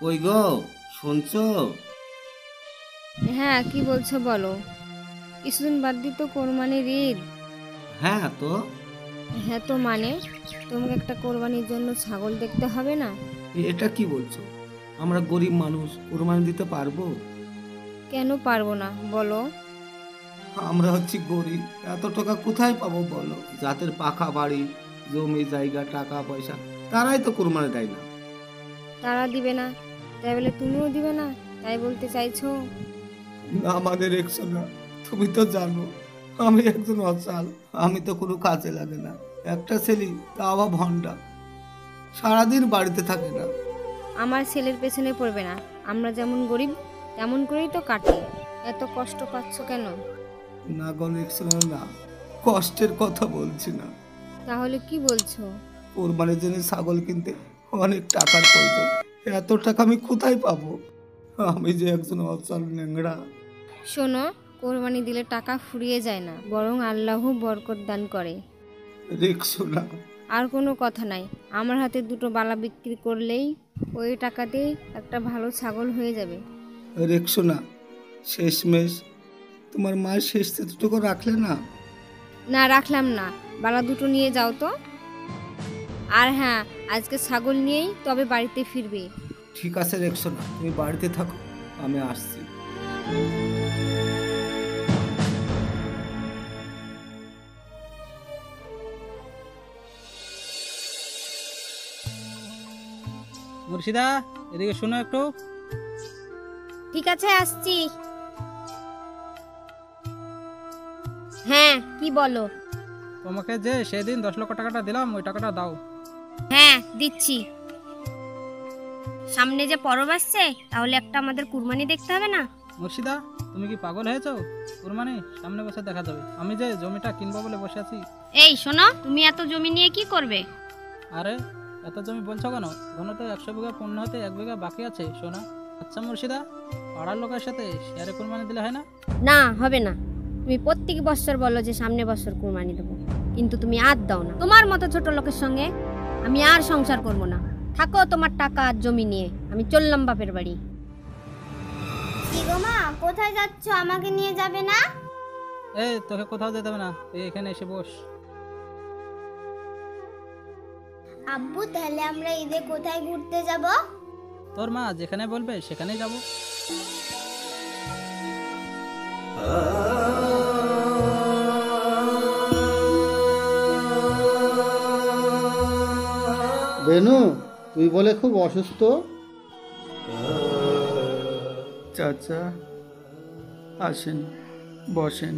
কই গো, শুনছো? হ্যাঁ, কি বলছো বলো। কিছুদিন বাদ দিয়ে তো কোরবানির ঈদ। হ্যাঁ তো। হ্যাঁ তো মানে, তোমাকে একটা কোরবানির জন্য ছাগল দেখতে হবে না? এটা কি বলছো? আমরা গরিব মানুষ, কোরবানি দিতে পারবো? কেন পারবো না বলো? আমরা হচ্ছি গরিব, এত টাকা কোথায় পাবো বলো? যাদের পাকা বাড়ি, জমি জায়গা, টাকা পয়সা, তারাই তো কোরবানি দেয় না। তারা দিবে না, তাই বলে তুমিও দিবে না, তাই বলতে চাইছো? আমাদের একশো না। তুমি তো জানো আমি একজন অচাল। আমি তো কোনো কাজে লাগে না। একটা ছেলে, তা আবার ভন্ডা, সারাদিন বাড়িতে থাকে না। আমার ছেলের পেছনে পড়বে না। আমরা যেমন গরিব তেমন করেই তো কাটি। এত কষ্ট পাচ্ছ কেন? না গো একশো না, কষ্টের কথা বলছি না। তাহলে কি বলছো? কোরবানির জন্য ছাগল কিনতে অনেক টাকার প্রয়োজন। এত টাকা আমি কোথায় পাবো? আমি যে একজন অচল ন্যাংরা। শোনো, কোরবানি দিলে টাকা ফুরিয়ে যায় না, বরং আল্লাহ বরকত দান করে। রিক্সো না। আর কোনো কথা নাই। আমার হাতে দুটো বালা বিক্রি করলেই ওই টাকাতেই একটা ভালো ছাগল হয়ে যাবে। রিক্সো না। শেষমেশ তোমার মায়ের শেষ স্মৃতিটুকু রাখলে না। না, রাখলাম না। বালা দুটো নিয়ে যাও তো। আর হ্যাঁ, আজকে ছাগল নিয়েই তবে বাড়িতে ফিরবে। ঠিক আছে রিক্সো না, তুমি বাড়িতে থাকো, আমি আসছি। মুর্শিদা, এদিকে শোনো একটু। ঠিক আছে, আসছি। হ্যাঁ, কি বলো? তোমাকে যে সেদিন 10 লক্ষ টাকাটা দিলাম, ওই টাকাটা দাও। হ্যাঁ, দিচ্ছি। সামনে যে পরব আসছে, তাহলে একটা আমাদের কুরবানি দেখতে হবে না? মুর্শিদা, তুমি কি পাগল হয়েছো? কুরবানি সামনে বছর দেখা যাবে। আমি যে জমিটা কিনবো বলে বসে আছি। এই শোনো, তুমি এত জমি নিয়ে কি করবে? আরে, এত জমি বলছো কেন? এখনো তো 100 বিঘা পূর্ণ হতে 1 বিঘা বাকি আছে সোনা। আচ্ছা মুর্শিদা, পাড়ার লোকের সাথে শেয়ারে কুরবানি দিলে হয় না? না, হবে না। তুমি প্রত্যেক বছর বলো যে সামনে বছর কুরবানি দেবো, কিন্তু তুমি আর দাও না। তোমার মতো ছোট লোকের সঙ্গে আমি আর সংসার করবো না। থাকো তোমার টাকা আর জমি নিয়ে, আমি চললাম বাপের বাড়ি। কি গো মা, কোথায় যাচ্ছ? আমাকে নিয়ে যাবে না? এই, তোকে কোথাও যেতে হবে না, তুই এখানে এসে বস। আব্বু, তাহলে আমরা ঈদে কোথায় ঘুরতে যাব? তোর মা যেখানে বলবে সেখানেই যাব। বেনু, তুই বলে খুব অসুস্থ। চাচা, আসেন, বসেন।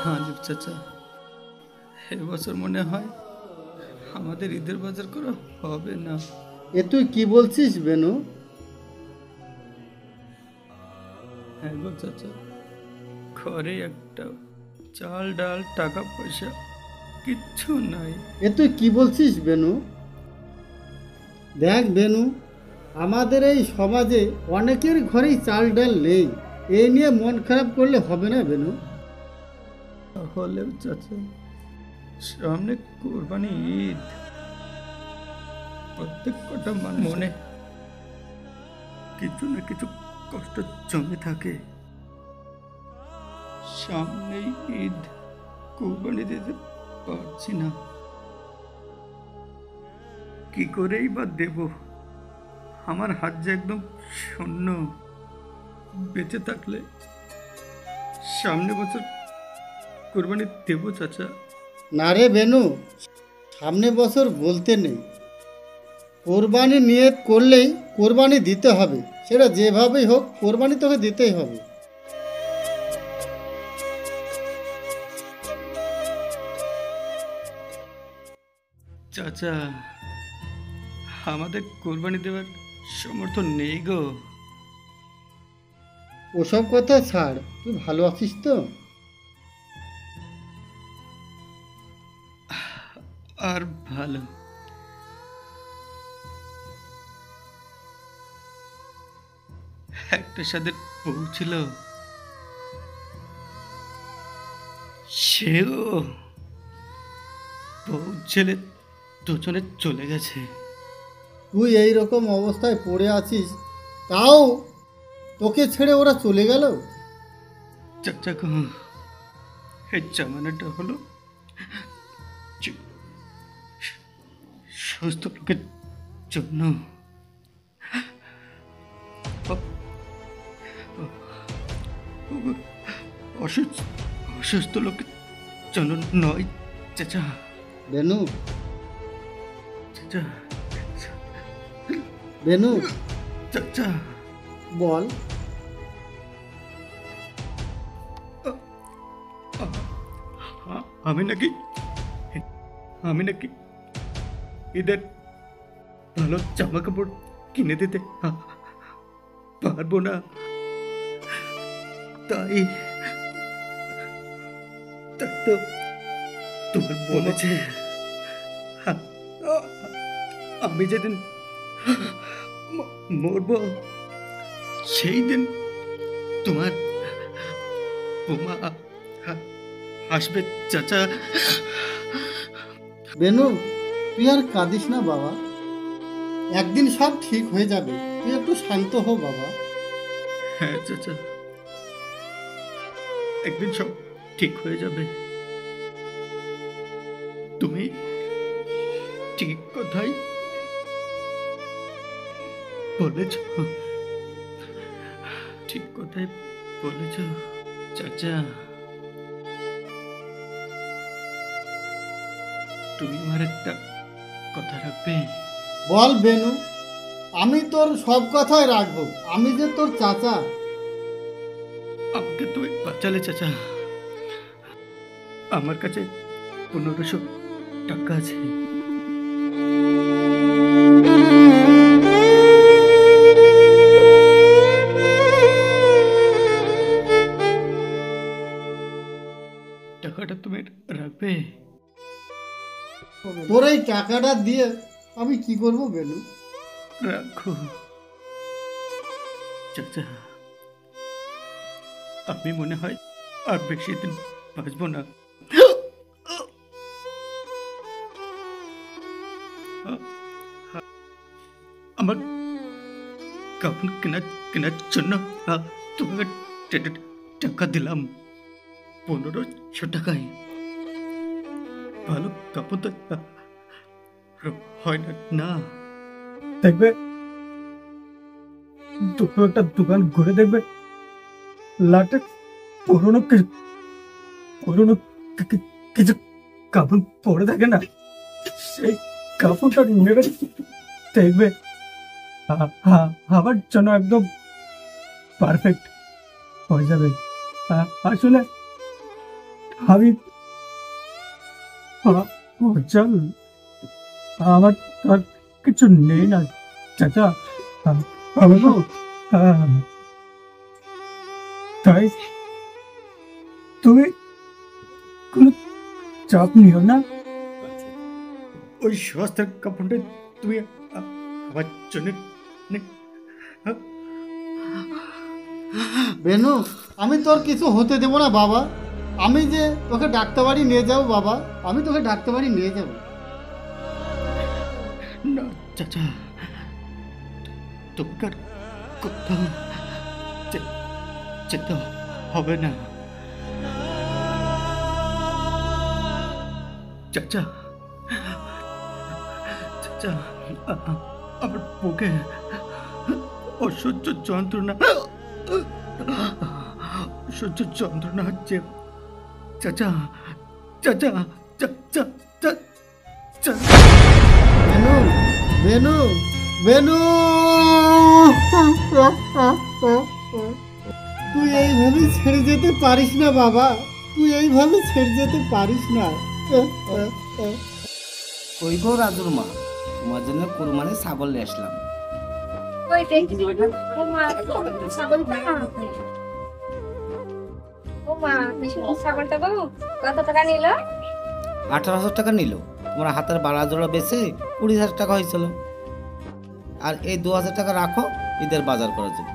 হানিফ চাচা, এবছর মনে হয় আমাদের ঈদের বাজার করা হবে না। এ তুই কি বলছিস বেনু? হ্যাঁ গো চাচা, ঘরে একটা চাল ডাল টাকা পয়সা কিচ্ছু নাই। এ তুই কি বলছিস বেনু? দেখ বেনু, আমাদের এই সমাজে অনেকের ঘরেই চাল ডাল নেই। এই নিয়ে মন খারাপ করলে হবে না বেনু। তাহলেও চাচা, সামনে কোরবানি ঈদ, প্রত্যেক কটা মনে কিছু না কিছু কষ্ট জমে থাকে। সামনেই ঈদ, কোরবানি দিতে পারছি না, কি করেই বা দেব? আমার হাত যে একদম শূন্য। বেঁচে থাকলে সামনে বছর কোরবানি দেব চাচা। না রে বেনু, সামনে বছর বলতে নেই। কোরবানি নিয়ত করলেই কোরবানি দিতে হবে, সেটা যেভাবেই হোক কোরবানি তোকে দিতেই হবে। চাচা, আমাদের কোরবানি দেওয়ার সমর্থন নেই গো। ওসব কথা ছাড়, তুই ভালো আছিস তো? আর ভালো, একটা সাথে বউ ছিল, সেও বউ ছেলে দুজনে চলে গেছে। তুই এই রকম অবস্থায় পড়ে আছিস, তাও তোকে ছেড়ে ওরা চলে গেল? চাচা গো, এই জামানাটা হলো সুস্থ লোকের জন্য, অসুস্থ লোকের জন্য নয় চাচা। বেনু, চাচা, বেনু, চাচা, বল। আমি নাকি এদের ভালো জামা কাপড় কিনে দিতে পারবো না, তাই তো তোমার বলেছে আমি যেদিন মরবো সেই দিন তোমার বোমা আসবে চাচা। বেনু, তুই আর কাঁদিস না বাবা, একদিন সব ঠিক হয়ে যাবে, তুই একটু শান্ত হো বাবা। হ্যাঁ চাচা, একদিন সব ঠিক হয়ে যাবে। তুমি ঠিক কথাই বলেছ, ঠিক কথাই বলেছ চাচা। তুমি আমার একটা কথা রাখবে? বল বেনু, আমি তোর সব কথাই রাখবো, আমি যে তোর চাচা। আমাকে তুমি বাঁচালে চাচা। আমার কাছে 1500 টাকা আছে। টাকাটা তুমি রাখবে? তোর এই টাকাটা দিয়ে আমি কি করব বেনু? রাখো চাচা, আমি মনে হয় আর বেশি দিন বাঁচবো না। আমার কাপড় কেনার জন্য তোমাকে টাকা দিলাম 1500 টাকায়। ভালো কাপড় তো হয় না। দেখবে, দুটো একটা দোকান ঘুরে দেখবে লাটে পুরোনো কিছু কাপড় পরে থাকে না, সেই কাপড়টা নেবে, দেখবে আমার জন্য একদম পারফেক্ট হয়ে যাবে। আসলে আমি চল, আমার আর কিছু নেই না চাচা, তাই তুমি কোনো চাপ নিও না। ওই সস্তার কাপড়টা তুমি আমার জন্য বেনু, আমি তোর কিছু হতে দেবো না বাবা, আমি যে তোকে ডাক্তারবাড়ি নিয়ে যাবো বাবা, আমি তোকে ডাক্তারবাড়ি নিয়ে যাবো। না চাচা, তোমার কোথাও যেতে হবে না চাচা। চাচা, আমার বুকে অসহ্য যন্ত্রণা হচ্ছে চাচা। চাচা, চাচা, চাচা, বেনু, বেনু, বেনু, তুই এইভাবে ছেড়ে যেতে পারিস না বাবা, তুই এইভাবে ছেড়ে যেতে পারিস না। কই গো রাজুর মা, তোমার জন্য কুরবানি ছাগল নিয়ে আসলাম। ছাগলটা বাবু কত টাকা নিল? 18,000 টাকা নিল। তোমার হাতের বাড়া জোড়া বেচে 20,000 টাকা হয়েছিল। আর এই 2,000 টাকা রাখো ঈদের বাজার করার জন্য।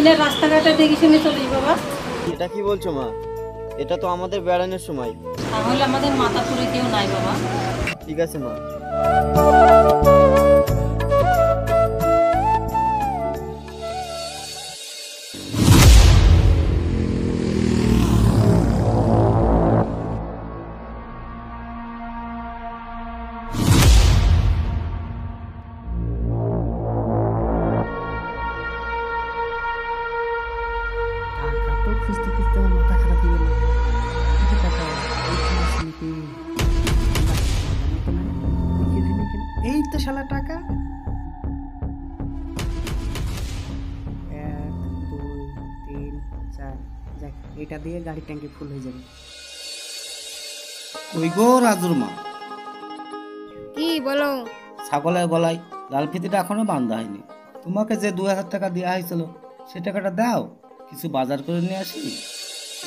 দিলে রাস্তাঘাটে দেখে শুনে চলিস বাবা। এটা কি বলছো মা? এটা তো আমাদের বেড়ানোর সময়। তাহলে আমাদের মাথা পুরে কেউ নাই বাবা। ঠিক আছে মা। টাকা তো খুঁজতে খুঁজতে আমার মাথা খারাপ হয়ে গেল। কত টাকা? এই তো শালা টাকা। 1 2 3 4, যাক এটা দিয়ে গাড়ির ট্যাঙ্কি ফুল হয়ে যাবে। ওই গো রাজুর মা, কি বলো? ছাগলের গলায় লাল ফিতিটা এখনো বান্ধা হয়নি। তোমাকে যে 2000 টাকা দেওয়া হয়েছিল সে টাকাটা দাও, কিছু বাজার করে নিয়ে আসি।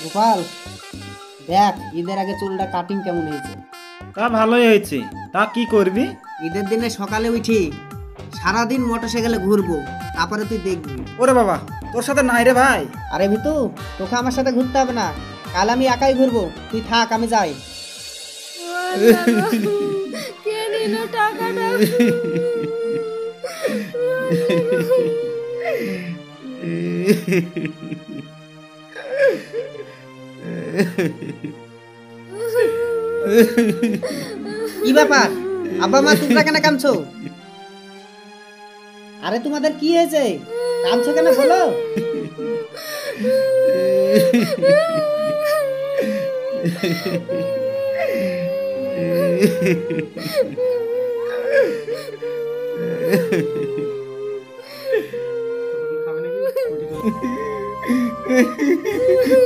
গোপাল দেখ ঈদের আগে চুলটা কাটিং কেমন হয়েছে। তা ভালোই হয়েছে। তা কি করবি? ঈদের দিনে সকালে উঠি সারাদিন মোটরসাইকেলে ঘুরবো, তারপরে তুই দেখবি। ওরে বাবা, তোর সাথে নাই রে ভাই। আরে ভিতু, তোকে আমার সাথে ঘুরতে হবে না, কাল আমি একাই ঘুরবো, তুই থাক আমি যাই। কে নিল টাকাটা? কি ব্যাপার আব্বা মা, তোমরা কেন কাঁদছো? আরে তোমাদের কি হয়েছে, কাঁদছো কেন বলো?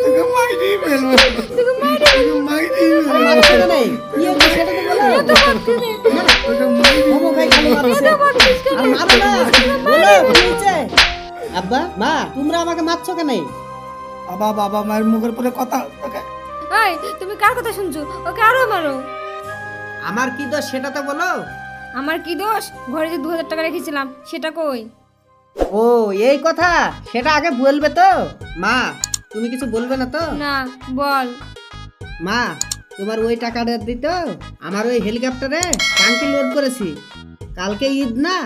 তোকে মাইরেই ফেলবো, তোকে মাইরেই আরে ফেলবো। মারছো কেন? কি হয়েছে সেটা তো বলো। তোকে মাইরেই মোমো খাই খালি মারছে। আর মারো না, বলো কি হয়েছে? আব্বা মা, তোমরা আমাকে মারছো কেন? বাবা বাবা মায়ের মুখের পরে কথা। তোকে এই তুমি কার কথা শুনছো? ওকে আরো মারো। আমার কি দোষ সেটা তো বলো। আমার কি দোষ? ঘরে যে 2000 টাকা রেখেছিলাম সেটা কই? ও এই কথা, সেটা আগে বলবে তো। মা তুমি কিছু বলবে না তো? না, বল। মা তোমার ওই টাকাটা দিত, আমার ওই হেলিকপ্টারে টাঙ্কি লোড করেছি, কালকে ঈদ না,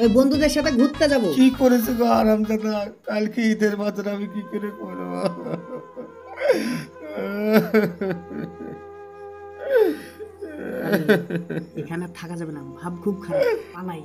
ওই বন্ধুদের সাথে ঘুরতে যাব। কি করেছে গো আরামজাদা? কালকে ঈদের বাজার আমি কি করে করবো? এখানে থাকা যাবে না, ভাব খুব খারাপ, পালাই।